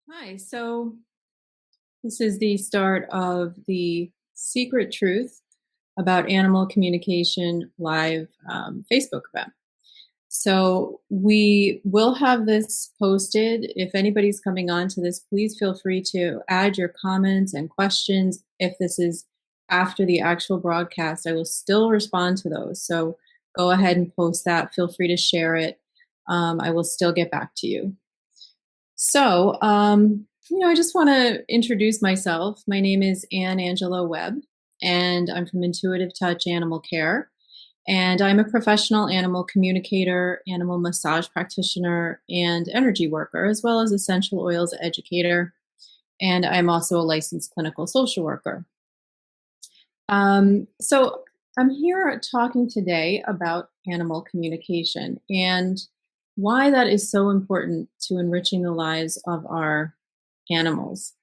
Hi, so this is the start of the Secret Truth about Animal Communication live Facebook event. So we will have this posted. If anybody's coming on to this, please feel free to add your comments and questions. If this is after the actual broadcast, I will still respond to those. So go ahead and post that. Feel free to share it. I will still get back to you. So, I just want to introduce myself. My name is Ann Angela Webb, and I'm from Intuitive Touch Animal Care. And I'm a professional animal communicator, animal massage practitioner, and energy worker, as well as essential oils educator. And I'm also a licensed clinical social worker. So I'm here talking today about animal communication and why that is so important to enriching the lives of our animals.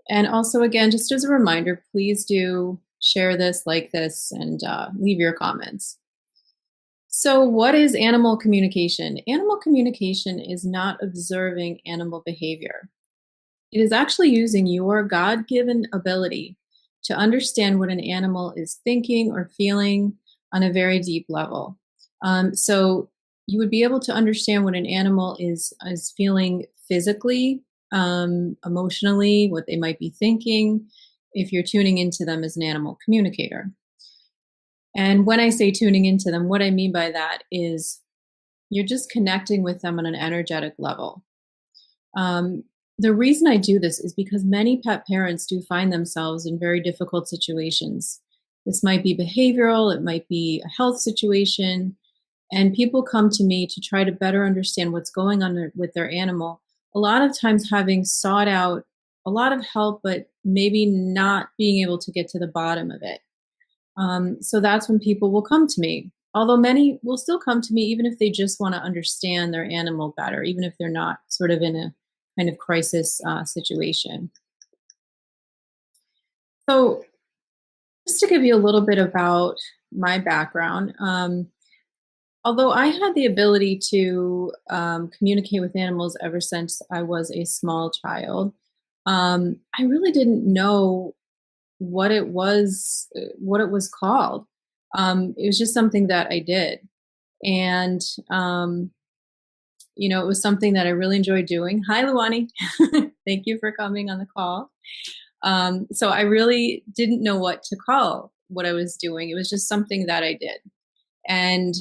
And also, again, just as a reminder, please do share this, like this, and leave your comments. So, what is animal communication? Animal communication is not observing animal behavior. It is actually using your God given ability to understand what an animal is thinking or feeling on a very deep level. So you would be able to understand what an animal is feeling physically, emotionally, what they might be thinking, if you're tuning into them as an animal communicator. And when I say tuning into them, what I mean by that is you're just connecting with them on an energetic level. The reason I do this is because many pet parents do find themselves in very difficult situations. This might be behavioral, it might be a health situation, and people come to me to try to better understand what's going on with their animal. A lot of times having sought out a lot of help, but maybe not being able to get to the bottom of it. So that's when people will come to me. Although many will still come to me even if they just want to understand their animal better, even if they're not sort of in a kind of crisis situation. So, just to give you a little bit about my background, although I had the ability to communicate with animals ever since I was a small child, I really didn't know what it was called. It was just something that I did, and it was something that I really enjoyed doing. Hi, Luani. Thank you for coming on the call. So I really didn't know what to call what I was doing. It was just something that I did. And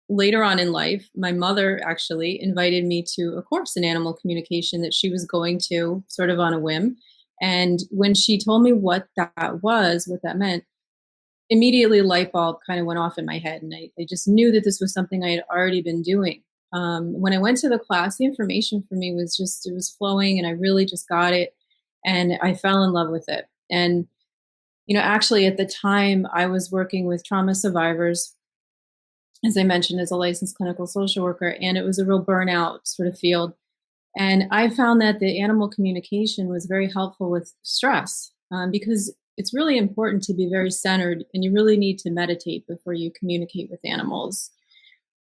later on in life, my mother actually invited me to a course in animal communication that she was going to sort of on a whim. And when she told me what that was, what that meant, immediately a light bulb kind of went off in my head. And I just knew that this was something I had already been doing. When I went to the class, the information for me was just, it was flowing and I really just got it. And I fell in love with it. And, actually at the time I was working with trauma survivors, as I mentioned, as a licensed clinical social worker, and it was a real burnout sort of field. And I found that the animal communication was very helpful with stress because it's really important to be very centered and you really need to meditate before you communicate with animals.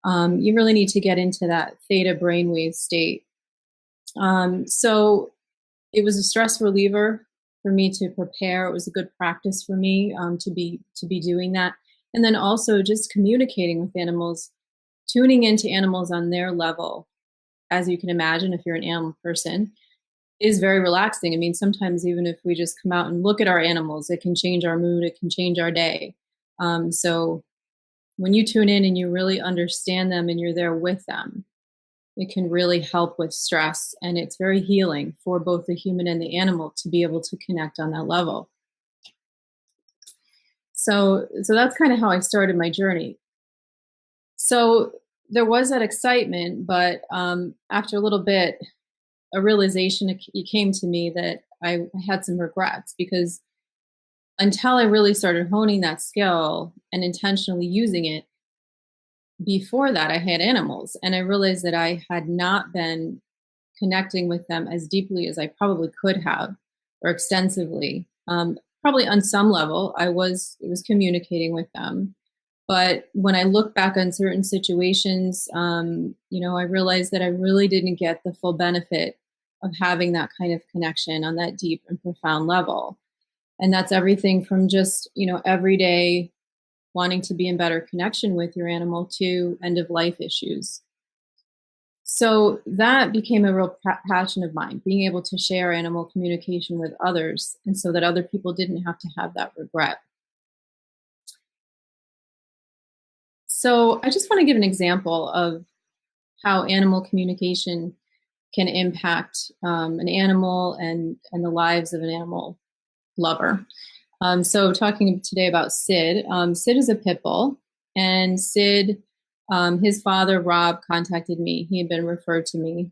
You really need to get into that theta brainwave state. So it was a stress reliever for me to prepare. It was a good practice for me to be doing that. And then also just communicating with animals, tuning into animals on their level, as you can imagine, if you're an animal person, is very relaxing. I mean, sometimes even if we just come out and look at our animals, it can change our mood, it can change our day. So when you tune in and you really understand them and you're there with them, it can really help with stress. And it's very healing for both the human and the animal to be able to connect on that level. So that's kind of how I started my journey. So there was that excitement, but after a little bit, a realization it came to me that I had some regrets because until I really started honing that skill and intentionally using it, before that I had animals and I realized that I had not been connecting with them as deeply as I probably could have or extensively. Probably on some level, it was communicating with them. But when I look back on certain situations, I realized that I really didn't get the full benefit of having that kind of connection on that deep and profound level. And that's everything from just, every day wanting to be in better connection with your animal to end of life issues. So that became a real passion of mine, being able to share animal communication with others, and so that other people didn't have to have that regret. So I just want to give an example of how animal communication can impact an animal and the lives of an animal lover. So talking today about Syd. Syd is a pit bull, and Syd, his father, Rob, contacted me. He had been referred to me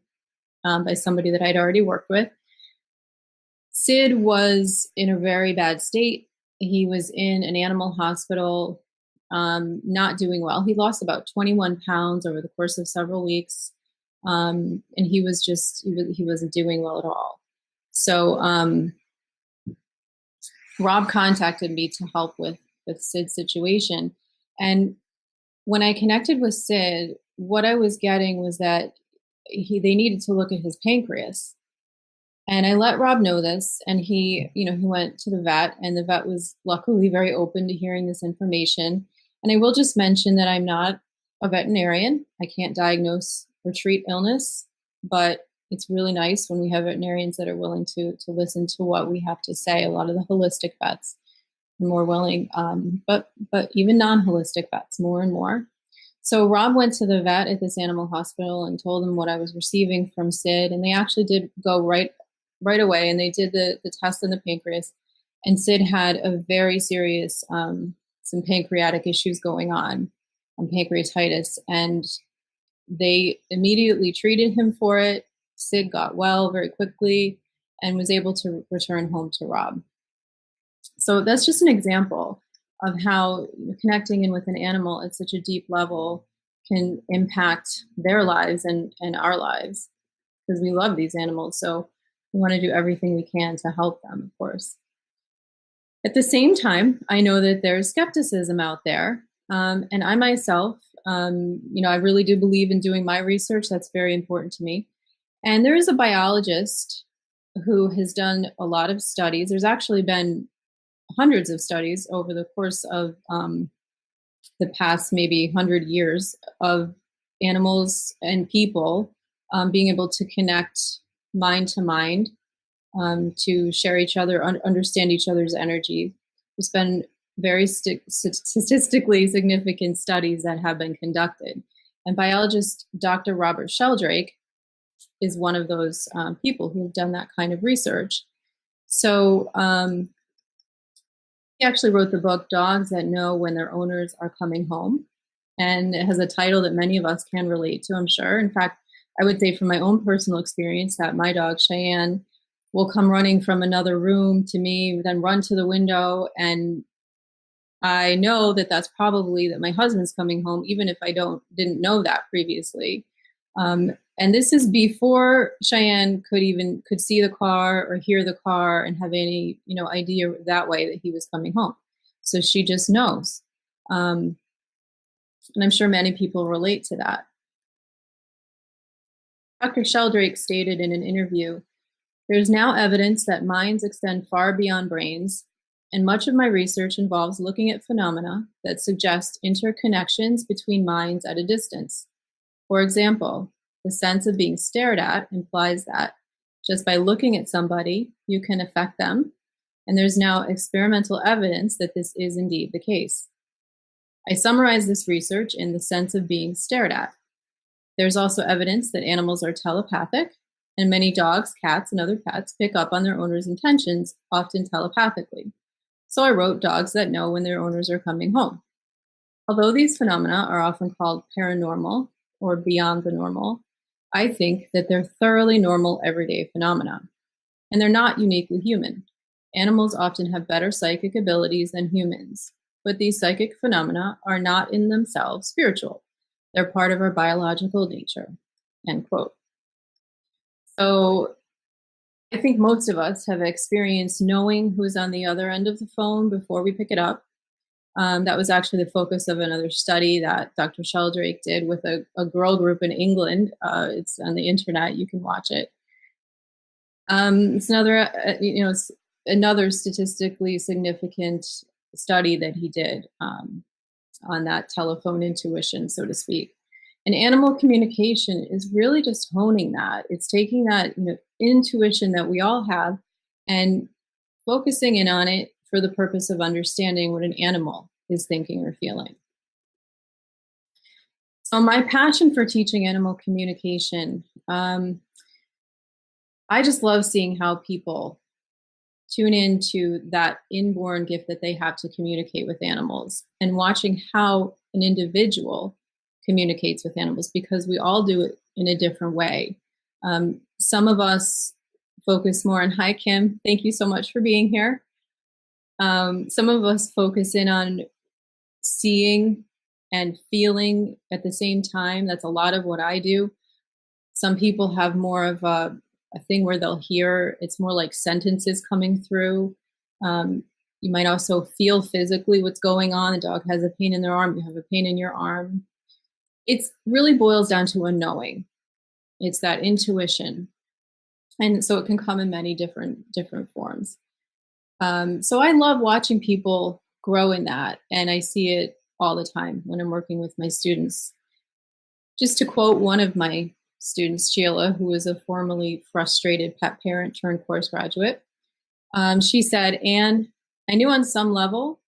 by somebody that I'd already worked with. Syd was in a very bad state. He was in an animal hospital, not doing well. He lost about 21 pounds over the course of several weeks. And he wasn't doing well at all. So Rob contacted me to help with Syd's situation. And when I connected with Syd, what I was getting was that they needed to look at his pancreas. And I let Rob know this, and he went to the vet, and the vet was luckily very open to hearing this information. And I will just mention that I'm not a veterinarian. I can't diagnose or treat illness, but it's really nice when we have veterinarians that are willing to listen to what we have to say. A lot of the holistic vets are more willing, but even non-holistic vets more and more. So Rob went to the vet at this animal hospital and told them what I was receiving from Syd, and they actually did go right away, and they did the test on the pancreas, and Syd had a very serious some pancreatic issues going on pancreatitis, and they immediately treated him for it. Syd got well very quickly and was able to return home to Rob. So that's just an example of how connecting in with an animal at such a deep level can impact their lives and our lives, because we love these animals. So we want to do everything we can to help them, of course. At the same time, I know that there's skepticism out there. And I myself, I really do believe in doing my research. That's very important to me. And there is a biologist who has done a lot of studies. There's actually been hundreds of studies over the course of the past maybe 100 years of animals and people being able to connect mind to mind, to share each other, understand each other's energy. There's been very statistically significant studies that have been conducted. And biologist Dr. Robert Sheldrake is one of those people who have done that kind of research. So he actually wrote the book, Dogs That Know When Their Owners Are Coming Home. And it has a title that many of us can relate to, I'm sure. In fact, I would say from my own personal experience that my dog, Cheyenne, will come running from another room to me, then run to the window. And I know that that's probably that my husband's coming home, even if I didn't know that previously. And this is before Cheyenne could see the car or hear the car and have any, idea that way that he was coming home. So she just knows. And I'm sure many people relate to that. Dr. Sheldrake stated in an interview, "There's now evidence that minds extend far beyond brains, and much of my research involves looking at phenomena that suggest interconnections between minds at a distance. For example, the sense of being stared at implies that just by looking at somebody, you can affect them, and there's now experimental evidence that this is indeed the case. I summarize this research in the sense of being stared at. There's also evidence that animals are telepathic, and many dogs, cats, and other pets pick up on their owner's intentions, often telepathically. So I wrote Dogs That Know When Their Owners Are Coming Home. Although these phenomena are often called paranormal or beyond the normal, I think that they're thoroughly normal everyday phenomena, and they're not uniquely human. Animals often have better psychic abilities than humans, but these psychic phenomena are not in themselves spiritual. They're part of our biological nature," end quote. So I think most of us have experienced knowing who's on the other end of the phone before we pick it up. That was actually the focus of another study that Dr. Sheldrake did with a girl group in England. It's on the internet. You can watch it. It's another statistically significant study that he did on that telephone intuition, so to speak. And animal communication is really just honing that. It's taking that intuition that we all have and focusing in on it for the purpose of understanding what an animal is thinking or feeling. So my passion for teaching animal communication, I just love seeing how people tune into that inborn gift that they have to communicate with animals and watching how an individual communicates with animals, because we all do it in a different way. Some of us focus more on, hi, Kim, thank you so much for being here. Some of us focus in on seeing and feeling at the same time. That's a lot of what I do. Some people have more of a thing where they'll hear, it's more like sentences coming through. You might also feel physically what's going on. The dog has a pain in their arm, you have a pain in your arm. It really boils down to a knowing. It's that intuition. And so it can come in many different forms. So I love watching people grow in that. And I see it all the time when I'm working with my students. Just to quote one of my students, Sheila, who is a formerly frustrated pet parent turned course graduate, she said, "Anne, I knew on some level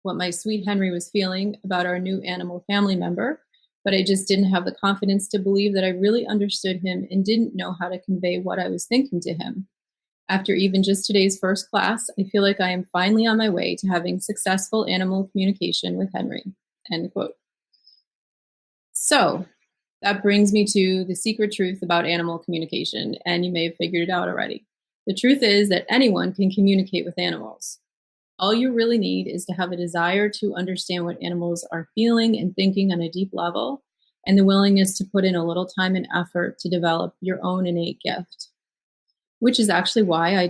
what my sweet Henry was feeling about our new animal family member, but I just didn't have the confidence to believe that I really understood him and didn't know how to convey what I was thinking to him. After even just today's first class, I feel like I am finally on my way to having successful animal communication with Henry." End quote. So that brings me to the secret truth about animal communication, and you may have figured it out already. The truth is that anyone can communicate with animals. All you really need is to have a desire to understand what animals are feeling and thinking on a deep level, and the willingness to put in a little time and effort to develop your own innate gift. Which is actually why I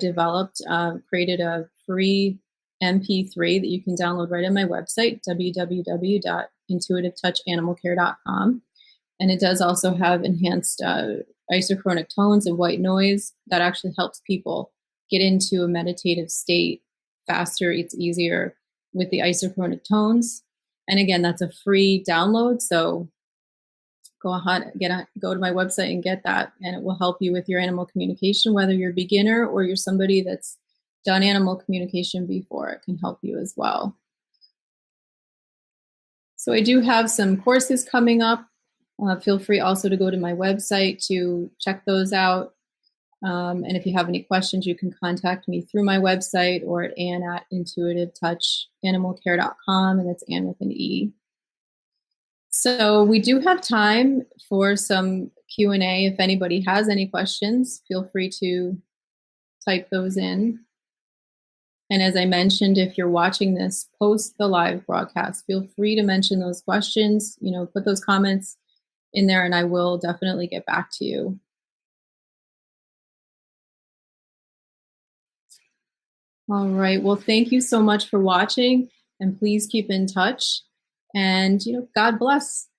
created a free MP3 that you can download right on my website, www.intuitivetouchanimalcare.com. And it does also have enhanced isochronic tones and white noise that actually helps people get into a meditative state faster. It's easier with the isochronic tones. And again, that's a free download. So go to my website and get that, and it will help you with your animal communication, whether you're a beginner or you're somebody that's done animal communication before. It can help you as well. So I do have some courses coming up. Feel free also to go to my website to check those out. And if you have any questions, you can contact me through my website or at anne@intuitivetouchanimalcare.com, and that's Anne with an E. So we do have time for some Q&A. If anybody has any questions, feel free to type those in. And as I mentioned, if you're watching this post the live broadcast, feel free to mention those questions, put those comments in there, and I will definitely get back to you. All right. Well, thank you so much for watching, and please keep in touch. And, God bless.